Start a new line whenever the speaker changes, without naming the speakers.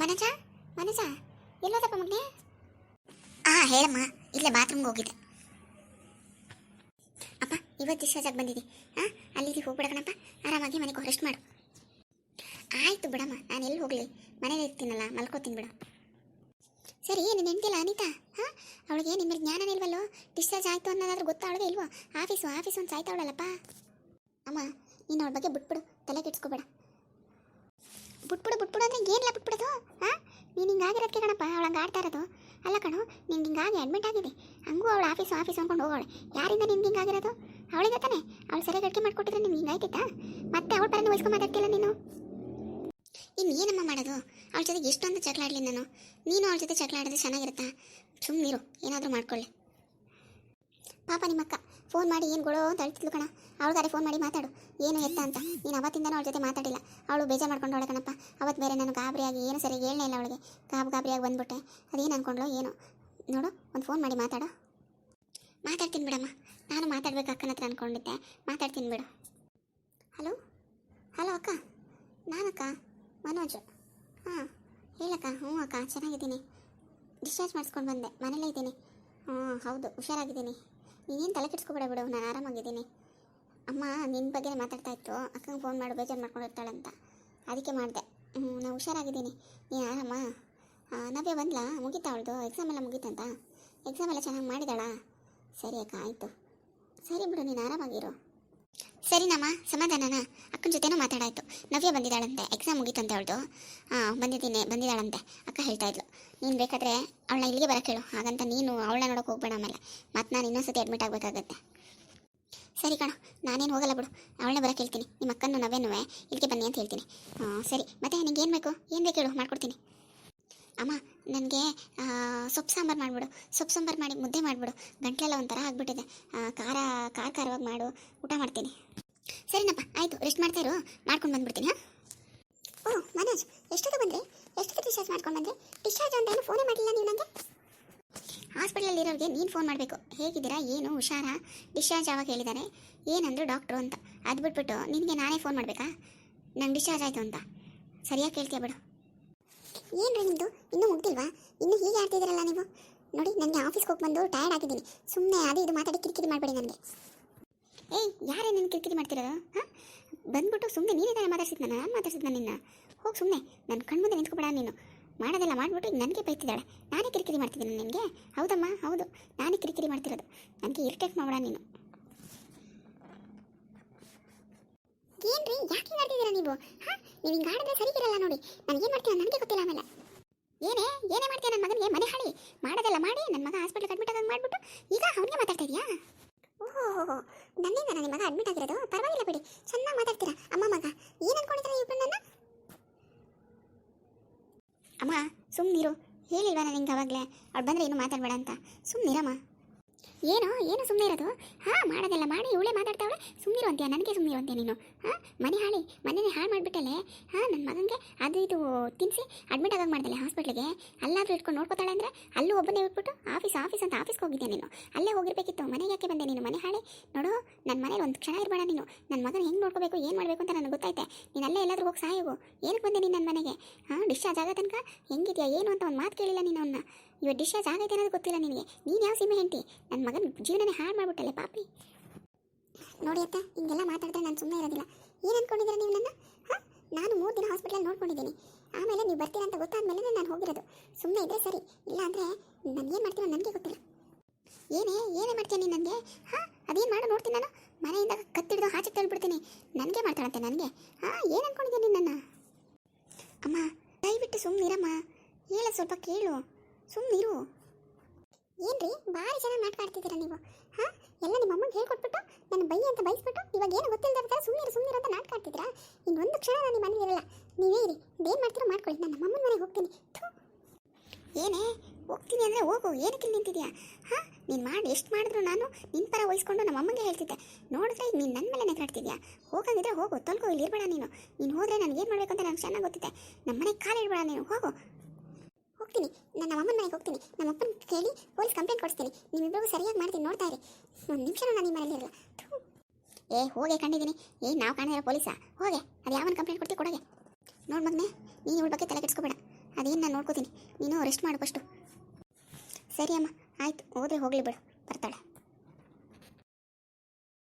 ಮನಜ ಮನಜ ಎಲ್ಲೋದಪ್ಪ ಮಗನೆ? ಹೇಳಮ್ಮ, ಇಲ್ಲೇ ಬಾತ್ರೂಮ್ಗೆ ಹೋಗಿದ್ದೆ. ಅಪ್ಪ ಇವತ್ತು ಡಿಸ್ಚಾರ್ಜ್ ಆಗಿ ಬಂದಿದ್ದೆ. ಅಲ್ಲಿಗೆ ಹೋಗ್ಬಿಡ ಕಣಪ್ಪ, ಆರಾಮಾಗಿ ಮನೆಗೆ ರೆಸ್ಟ್ ಮಾಡು. ಆಯಿತು ಬಿಡಮ್ಮ, ನಾನು ಎಲ್ಲಿ ಹೋಗಲಿ, ಮನೇಲಿ ಇರ್ತೀನಲ್ಲ, ಮಲ್ಕೋತೀನಿ ಬಿಡು. ಸರಿ, ನೀನು ಹೆಂಡ್ತಿಲ್ಲ ಅನಿತಾ? ಅವಳಿಗೆ ನಿಮ್ಮ ಜ್ಞಾನನೇ ಇಲ್ವಲ್ಲೋ? ಡಿಸ್ಚಾರ್ಜ್ ಆಯಿತು ಅನ್ನೋದಾದ್ರೂ ಗೊತ್ತಾ ಅವಳಿಗೆ ಇಲ್ವೋ? ಆಫೀಸು ಅಂತ ಸಾಯ್ತಾವಳಲ್ಲಪ್ಪ. ಅಮ್ಮ ನೀನು ಅವಳ ಬಗ್ಗೆ ಬಿಟ್ಬಿಡು, ತಲೆ ಕೆಡ್ಸ್ಕೊಬೇಡ. ಬಿಟ್ಬಿಡು ಅಂದರೆ ಏನಿಲ್ಲ ಬಿಟ್ಬಿಡೋದು? ನೀನು ಹಿಂಗಾಗಿರೋದಕ್ಕೆ ಕಣಪ್ಪ ಅವಳು ಹಂಗೆ ಆಡ್ತಾ ಇರೋದು. ಅಲ್ಲ ಕಣು, ನಿನ್ಗೆ ಹಿಂಗಾಗಿ ಅಡ್ಮಿಟ್ ಆಗಿದೆ, ಹಂಗೂ ಅವಳು ಆಫೀಸು ಅಂದ್ಕೊಂಡು ಹೋಗೋಳೆ. ಯಾರಿಂದ ನಿನ್ಗೆ ಹಿಂಗಾಗಿರೋದು? ಅವಳಿಗೆ ತಾನೆ. ಅವಳು ಸರಿಯಾಗಿ ಅಡುಗೆ ಮಾಡಿಕೊಟ್ಟಿದ್ರೆ ನಿಮ್ಗೆ ಹಿಂಗಾಯ್ತಿತ್ತಾ? ಮತ್ತೆ ಅವಳ ಪರನೇ ವಹಿಸ್ಕೊಂಡು ಮಾತಾಡ್ತಿಲ್ಲ ನೀನು. ಇನ್ನು ಏನಮ್ಮ ಮಾಡೋದು? ಅವಳ ಜೊತೆಗೆ ಎಷ್ಟೊಂದು ಜಗಳ ಆಡಲಿ ನಾನು. ನೀನು ಅವಳ ಜೊತೆ ಜಗಳ ಆಡಿದ್ರೆ ಚೆನ್ನಾಗಿರುತ್ತಾ? ಸುಮ್ಮನಿರು, ಏನಾದರೂ ಮಾಡ್ಕೊಳ್ಳಿ. ಪಾಪ ನಿಮ್ಮಕ್ಕ ಫೋನ್ ಮಾಡಿ ಏನು ಗೊಳೋ ಅಂತ ಹೇಳ್ತಿದ್ಲು ಕಣ. ಅವಳಿಗಾರೆ ಫೋನ್ ಮಾಡಿ ಮಾತಾಡು, ಏನು ಎತ್ತ ಅಂತ. ನೀನು ಅವತ್ತಿಂದನೂ ಅವಳ ಜೊತೆ ಮಾತಾಡಿಲ್ಲ. ಅವಳು ಬೇಜಾರು ಮಾಡ್ಕೊಂಡವಳೆ ಕಣಪ್ಪ. ಅವತ್ತು ಬೇರೆ ನಾನು ಗಾಬರಿಯಾಗಿ ಏನು ಸರಿ ಹೇಳಲೇ ಇಲ್ಲ ಅವಳಿಗೆ. ಗಾಬರಿಯಾಗಿ ಬಂದ್ಬಿಟ್ಟೆ. ಅದೇನು ಅಂದ್ಕೊಂಡ್ಳು ಏನೋ. ನೋಡು, ಒಂದು ಫೋನ್ ಮಾಡಿ ಮಾತಾಡು. ಮಾತಾಡ್ತೀನಿ ಬಿಡಮ್ಮ, ನಾನು ಮಾತಾಡ್ಬೇಕು ಅಕ್ಕನ ಹತ್ರ ಅಂದ್ಕೊಂಡಿದ್ದೆ. ಮಾತಾಡ್ತೀನಿ ಬಿಡು. ಹಲೋ ಅಕ್ಕ, ನಾನಕ್ಕ ಮನೋಜ್. ಹೇಳಕ್ಕ. ಅಕ್ಕ ಚೆನ್ನಾಗಿದ್ದೀನಿ. ಡಿಸ್ಚಾರ್ಜ್ ಮಾಡಿಸ್ಕೊಂಡು ಬಂದೆ, ಮನೇಲೇ ಇದ್ದೀನಿ. ಹೌದು, ಹುಷಾರಾಗಿದ್ದೀನಿ. ನೀನೇನು ತಲೆ ಕೆಡ್ಸ್ಕೊಬೇಡ ಬಿಡು, ನಾನು ಆರಾಮಾಗಿದ್ದೀನಿ. ಅಮ್ಮ ನಿನ್ನ ಬಗ್ಗೆ ಮಾತಾಡ್ತಾ ಇತ್ತು, ಅಕ್ಕಂಗೆ ಫೋನ್ ಮಾಡು, ಬೇಜಾರು ಮಾಡ್ಕೊಂಡಿರ್ತಾಳಂತ, ಅದಕ್ಕೆ ಮಾಡಿದೆ. ನಾನು ಹುಷಾರಾಗಿದ್ದೀನಿ. ನೀನು ಆರಾಮ? ನವ್ಯ ಬಂದ್ಲಾ? ಮುಗೀತಾ ಅವಳದು ಎಕ್ಸಾಮ್ ಎಲ್ಲ ಮುಗೀತಂತ? ಎಕ್ಸಾಮ್ ಎಲ್ಲ ಚೆನ್ನಾಗಿ ಮಾಡಿದಾಳಾ? ಸರಿ ಅಕ್ಕ, ಆಯಿತು. ಸರಿ ಬಿಡು, ನೀನು ಆರಾಮಾಗಿರು. ಸರಿನಮ್ಮ, ಸಮಾಧಾನನಾ? ಅಕ್ಕನ ಜೊತೆನೂ ಮಾತಾಡಾಯಿತು. ನವ್ಯ ಬಂದಿದ್ದಾಳಂತೆ, ಎಕ್ಸಾಮ್ ಮುಗೀತಂತೆ ಅವಳದು. ಬಂದಿದ್ದಾಳಂತೆ ಅಕ್ಕ ಹೇಳ್ತಾ ಇದ್ಲು. ನೀನು ಬೇಕಾದರೆ ಅವಳನ್ನ ಇಲ್ಲಿಗೆ ಬರೋಕ್ಕೆ ಹೇಳು, ಹಾಗಂತ ನೀನು ಅವಳನ್ನ ನೋಡೋಕೆ ಹೋಗ್ಬೇಡ. ಆಮೇಲೆ ಮತ್ತೆ ನಾನು ಇನ್ನೊಂದ್ಸತಿ ಅಡ್ಮಿಟ್ ಆಗಬೇಕಾಗತ್ತೆ. ಸರಿ ಕಣೋ, ನಾನೇನು ಹೋಗಲ್ಲ ಬಿಡು, ಅವಳನ್ನೇ ಬರೋಕ್ಕೆ ಹೇಳ್ತೀನಿ. ನಿಮ್ಮ ಅಕ್ಕನೂ ನವ್ಯನೂ ಇಲ್ಲಿಗೆ ಬನ್ನಿ ಅಂತ ಹೇಳ್ತೀನಿ. ಸರಿ, ಮತ್ತೆ ನಿನಗೆ ಏನು ಬೇಕು ಹೇಳು, ಮಾಡ್ಕೊಡ್ತೀನಿ. ಅಮ್ಮ ನನಗೆ ಸೊಪ್ಪು ಸಾಂಬಾರು ಮಾಡಿಬಿಡು. ಸೊಪ್ಪು ಸಾಂಬಾರು ಮಾಡಿ ಮುದ್ದೆ ಮಾಡಿಬಿಡು. ಗಂಟ್ಲೆಲ್ಲ ಒಂಥರ ಆಗಿಬಿಟ್ಟಿದೆ. ಖಾರವಾಗಿ ಮಾಡು, ಊಟ ಮಾಡ್ತೀನಿ. ಸರಿನಪ್ಪ, ಆಯಿತು, ರೆಸ್ಟ್ ಮಾಡ್ತಾ ಇರು, ಮಾಡ್ಕೊಂಡು ಬಂದ್ಬಿಡ್ತೀನಿ. ಮನೋಜ್, ಎಷ್ಟೊತ್ತು ಬಂದರೆ? ಎಷ್ಟೊತ್ತು ಡಿಸ್ಚಾರ್ಜ್ ಮಾಡ್ಕೊಂಡು ಬಂದರೆ? ಡಿಸ್ಚಾರ್ಜ್ ಅಂತ ಏನು ಫೋನೇ ಮಾಡಿಲ್ಲ ನೀವು ನನಗೆ? ಹಾಸ್ಪಿಟಲಲ್ಲಿರೋರಿಗೆ ನೀನು ಫೋನ್ ಮಾಡಬೇಕು. ಹೇಗಿದ್ದೀರಾ, ಏನು ಹುಷಾರಾ, ಡಿಸ್ಚಾರ್ಜ್ ಯಾವಾಗ ಹೇಳಿದ್ದಾರೆ, ಏನಂದ್ರು ಡಾಕ್ಟ್ರು ಅಂತ. ಅದು ಬಿಟ್ಬಿಟ್ಟು ನಿನಗೆ ನಾನೇ ಫೋನ್ ಮಾಡಬೇಕಾ ನಂಗೆ ಡಿಸ್ಚಾರ್ಜ್ ಆಯಿತು ಅಂತ? ಸರಿಯಾಗಿ ಕೇಳ್ತೀಯ ಬಿಡು. ಏನು ರೀ ನಿಮ್ಮದು, ಇನ್ನೂ ಮುಗ್ದಿಲ್ವಾ? ಇನ್ನೂ ಹೀಗೆ ಆಡ್ತಿದ್ದೀರಲ್ಲ ನೀವು. ನೋಡಿ, ನನಗೆ ಆಫೀಸ್ಗೆ ಹೋಗಿ ಬಂದು ಟಯರ್ಡ್ ಆಗಿದ್ದೀನಿ. ಸುಮ್ಮನೆ ಅದು ಇದು ಮಾತಾಡಿ ಕಿರಿಕಿರಿ ಮಾಡಬೇಡಿ ನನಗೆ. ಯಾರೇ ನನ್ನ ಕಿರಿಕಿರಿ ಮಾಡ್ತಿರೋದು? ಬಂದ್ಬಿಟ್ಟು ಸುಮ್ಮನೆ ನೀನೇ ತಾನೇ ಮಾತಾಡ್ಸಿದ್ದು, ನಾನು ಮಾತಾಡ್ಸಿದ್ದು ನಿನ್ನ. ಹೋಗಿ ಸುಮ್ಮನೆ ನನ್ನ ಕಣ್ಮುಂದೆ ನಿಂತ್ಕೊಬೇಡ. ನೀನು ಮಾಡೋದೆಲ್ಲ ಮಾಡಿಬಿಟ್ಟು ನನಗೆ ಬೈತಿದ್ದಾಳೆ. ನಾನೇ ಕಿರಿಕಿರಿ ಮಾಡ್ತಿದ್ದೀನಿ ನಿನಗೆ? ಹೌದಮ್ಮ, ಹೌದು, ನಾನೇ ಕಿರಿಕಿರಿ ಮಾಡ್ತಿರೋದು. ನನಗೆ ಇರಿಟೇಟ್ ಮಾಡಬೇಡ ನೀನು. ಏನ್ರಿ, ಯಾಕೆ ಆಡ್ತಿದ್ದೀರಾ ನೀವು? ನೀವು ಹಿಂಗೆ ಆಡಿದ್ರೆ ಸರಿಗಿರಲ್ಲ ನೋಡಿ. ನಾನು ಏನು ಮಾಡ್ತೀನಿ ನನಗೆ ಗೊತ್ತಿಲ್ಲ. ಆಮೇಲೆ ಏನೇ ಮಾಡ್ತೀಯ ನನ್ನ ಮಗನಿಗೆ? ಮನೆ ಹಾಳಿ ಮಾಡೋದೆಲ್ಲ ಮಾಡಿ ನನ್ನ ಮಗ ಹಾಸ್ಪಿಟ್ಲಿಗೆ ಅಡ್ಮಿಟ್ ಆಗಿ ಮಾಡಿಬಿಟ್ಟು ಈಗ ಅವನಿಗೆ ಮಾತಾಡ್ತಾ ಇದೆಯಾ? ಓಹೋ, ನನ್ನಿಂದ ನನ್ನ ಮಗ ಅಡ್ಮಿಟ್ ಆಗಿರೋದು? ಪರವಾಗಿಲ್ಲ ಬಿಡಿ, ಚೆನ್ನಾಗಿ ಮಾತಾಡ್ತೀರಾ. ಅಮ್ಮ ಮಗ ಏನು ಅನ್ಕೊಂಡಿದ್ದೀರಾ ಇಬ್ಬರು ನನ್ನ? ಅಮ್ಮ ಸುಮ್ಮನಿರು, ಹೇಳಿಲ್ವಾ ನಾನು ಹಿಂಗೆ ಅವಾಗಲೇ ಅವ್ಳು ಬಂದರೆ ಏನು ಮಾತಾಡಬೇಡ ಅಂತ? ಸುಮ್ಮನಿರಮ್ಮ. ಏನು ಸುಮ್ಮನೆ ಇರೋದು? ಮಾಡೋದೆಲ್ಲ ಮಾಡಿ ಇವಳೇ ಮಾತಾಡ್ತಾವಳೆ, ಸುಮ್ಮನಿರು ಅಂತೀಯ? ನನಗೆ ಸುಮ್ಮನಿರು ಅಂತೀಯ ನೀನು? ಮನೆಯೇ ಹಾಳು ಮಾಡಿಬಿಟ್ಟಲೆ. ನನ್ನ ಮಗನಿಗೆ ಅದು ಇದು ತಿನ್ನಿಸಿ ಅಡ್ಮಿಟ್ ಆಗಿ ಮಾಡ್ದಲೆ ಹಾಸ್ಪಿಟ್ಲಿಗೆ. ಅಲ್ಲಾದರೂ ಇಟ್ಕೊಂಡು ನೋಡ್ಕೊತಾಳೆ ಅಂದರೆ ಅಲ್ಲೂ ಒಬ್ಬನೇ ಬಿಟ್ಬಿಟ್ಟು ಆಫೀಸ್ ಅಂತ ಆಫೀಸ್ಗೆ ಹೋಗಿದ್ದೆ ನೀನು. ಅಲ್ಲೇ ಹೋಗಿರ್ಬೇಕಿತ್ತು, ಮನೆಗೆ ಯಾಕೆ ಬಂದೆ ನೀನು? ಮನೆ ಹಾಳೆ ನೋಡು, ನನ್ನ ಮನೇಲಿ ಒಂದು ಕ್ಷಣ ಇರಬೇಡ ನೀನು. ನನ್ನ ಮಗನ ಹೆಂಗೆ ನೋಡ್ಕೋಬೇಕು, ಏನು ಮಾಡಬೇಕು ಅಂತ ನನಗೆ ಗೊತ್ತೈತೆ. ನೀನು ಅಲ್ಲೇ ಎಲ್ಲಾದರೂ ಹೋಗಿ ಸಾಯೋಗು. ಏನಕ್ಕೆ ಬಂದೆ ನೀನು ನನ್ನ ಮನೆಗೆ? ಡಿಸ್ಚಾರ್ಜ್ ಆಗೋ ತನಕ ಹೆಂಗಿದೆಯಾ ಏನು ಅಂತ ಒಂದು ಮಾತು ಕೇಳಿಲ್ಲ ನೀನು ಅವನ್ನ. ಇವಾಗ ಡಿಸ್ಚಾರ್ಜ್ ಆಗೈತೆ ಅನ್ನೋದು ಗೊತ್ತಿಲ್ಲ ನಿನಗೆ. ನೀನು ಯಾವ ಸೀಮೆ ಹೆಂಡ್ತಿ? ನನ್ನ ಮಗನ ಜೀವನನೇ ಹಾಳು ಮಾಡಿಬಿಟ್ಟಲೆ ಪಾಪಿ. ನೋಡಿ ಅತ್ತ, ಹಿಂಗೆಲ್ಲ ಮಾತಾಡಿದ್ರೆ ನಾನು ಸುಮ್ಮನೆ ಇರೋದಿಲ್ಲ. ಏನು ಅಂದ್ಕೊಂಡಿದ್ದೀರಾ ನೀವು ನನ್ನ? ನಾನು 3 ದಿನ ಹಾಸ್ಪಿಟಲಲ್ಲಿ ನೋಡ್ಕೊಂಡಿದ್ದೀನಿ. ಆಮೇಲೆ ನೀವು ಬರ್ತೀರಾ ಅಂತ ಗೊತ್ತಾದ್ಮೇಲೆ ನಾನು ಹೋಗಿರೋದು. ಸುಮ್ಮನೆ ಇದ್ದರೆ ಸರಿ, ಇಲ್ಲ ಅಂದರೆ ನಾನು ಏನು ಮಾಡ್ತೀನೋ ನನಗೆ ಗೊತ್ತಿಲ್ಲ. ಏನೇ ಮಾಡ್ತೀಯ ನೀನು ನನಗೆ? ಅದೇನು ಮಾಡು ನೋಡ್ತೀನಿ ನಾನು. ಮನೆಯಿಂದ ಕತ್ತಿಡಿದು ಆಚೆ ತಳ್ಳಿಬಿಡ್ತೀನಿ. ನನಗೆ ಮಾಡ್ತಾಳಂತೆ ನನಗೆ. ಏನು ಅಂದ್ಕೊಂಡಿದ್ದೀನಿ ನೀನು ನನ್ನ? ಅಮ್ಮ ದಯವಿಟ್ಟು ಸುಮ್ಮನಿರಮ್ಮ, ಹೇಳ ಸ್ವಲ್ಪ ಕೇಳು, ಸುಮ್ಮನಿರು. ಏನ್ರಿ ಭಾರಿ ಚೆನ್ನಾಗಿ ನಾಟಕ ಆಡ್ತಿದ್ದೀರಾ ನೀವು? ಎಲ್ಲ ನಿಮ್ಮ ಅಮ್ಮಂಗೆ ಹೇಳ್ಕೊಟ್ಬಿಟ್ಟು ನನ್ನ ಬೈ ಅಂತ ಬೈಸ್ಬಿಟ್ಟು ಇವಾಗ ಏನು ಗೊತ್ತಿಲ್ಲದ ಸುಮ್ಮನಿರು ಅಂತ ನಾಟಕ ಆಡ್ತಿದ್ದೀರಾ? ಇನ್ನೊಂದು ಕ್ಷಣ ನಾನು ನಿಮ್ಮ ಮನೇಲಿ ಇರಲ್ಲ. ನೀವೇ ಇರಿ, ಏನು ಮಾಡ್ತೀರೋ ಮಾಡ್ಕೊಳ್ಳಿ. ನಾನು ನಮ್ಮ ಅಮ್ಮನ ಮನೆಗೆ ಹೋಗ್ತೀನಿ. ಏನೇ ಹೋಗ್ತೀನಿ ಅಂದರೆ ಹೋಗು, ಏನಕ್ಕೆ ನಿಂತಿದ್ಯಾ? ನೀನು ಮಾಡಿ ಎಷ್ಟು ಮಾಡಿದ್ರು ನಾನು ನಿನ್ನ ಪರ ವಹಿಸ್ಕೊಂಡು ನಮ್ಮ ಅಮ್ಮಂಗೆ ಹೇಳ್ತಿದ್ದೆ. ನೋಡಿದ್ರೆ ಈಗ ನೀನು ನನ್ನ ಮೇಲೆ ನೆಗಾಡ್ತಿದ್ಯಾ? ಹೋಗಂಗಿದ್ರೆ ಹೋಗು, ತೊಲ್ಕೋ, ಇಲ್ಲಿ ಇರಬೇಡ ನೀನು. ನೀನು ಹೋದರೆ ನನಗೆ ಏನು ಮಾಡಬೇಕು ಅಂತ ನನಗೆ ಚೆನ್ನಾಗಿ ಗೊತ್ತಿದೆ. ನಮ್ಮ ಮನೆಗೆ ಕಾಲು ಇಡಬೇಡ ನೀನು, ಹೋಗು. ಹೋಗ್ತೀನಿ, ನಾನು ನಮ್ಮ ಅಮ್ಮನ ಮನೆಗೆ ಹೋಗ್ತೀನಿ. ನಮ್ಮ ಅಪ್ಪನ ಕೇಳಿ ಪೊಲೀಸ್ ಕಂಪ್ಲೇಂಟ್ ಕೊಡಿಸ್ತೀನಿ. ನಿಮ್ಮಿಬ್ಬರಿಗೂ ಸರಿಯಾಗಿ ಮಾಡ್ತೀನಿ, ನೋಡ್ತಾ ಇರಿ. ಒಂದು ನಿಮಿಷ ನಾನು ನಿಮ್ಮ ಮನೇಲಿ ಇರಲ್ಲ. ಹೋಗೆ, ಕಂಡಿದ್ದೀನಿ. ನಾವು ಕಾಣಿರೋ ಪೊಲೀಸಾ? ಹೋಗೆ, ಅದು ಯಾವನ ಕಂಪ್ಲೇಂಟ್ ಕೊಡ್ತೀವಿ ಕೊಡೋಗೆ. ನೋಡಿ ಮಗನೇ, ನೀನು ಇವಳ ಬಗ್ಗೆ ತಲೆ ಕೆಡಿಸ್ಕೋಬೇಡ. ಅದೇನು ನಾನು ನೋಡ್ಕೋತೀನಿ, ನೀನು ರೆಸ್ಟ್ ಮಾಡು ಫಸ್ಟು. ಸರಿ ಅಮ್ಮ, ಆಯ್ತು, ಹೋದ್ರೆ ಹೋಗಲಿ ಬಿಡು, ಬರ್ತಾಳೆ.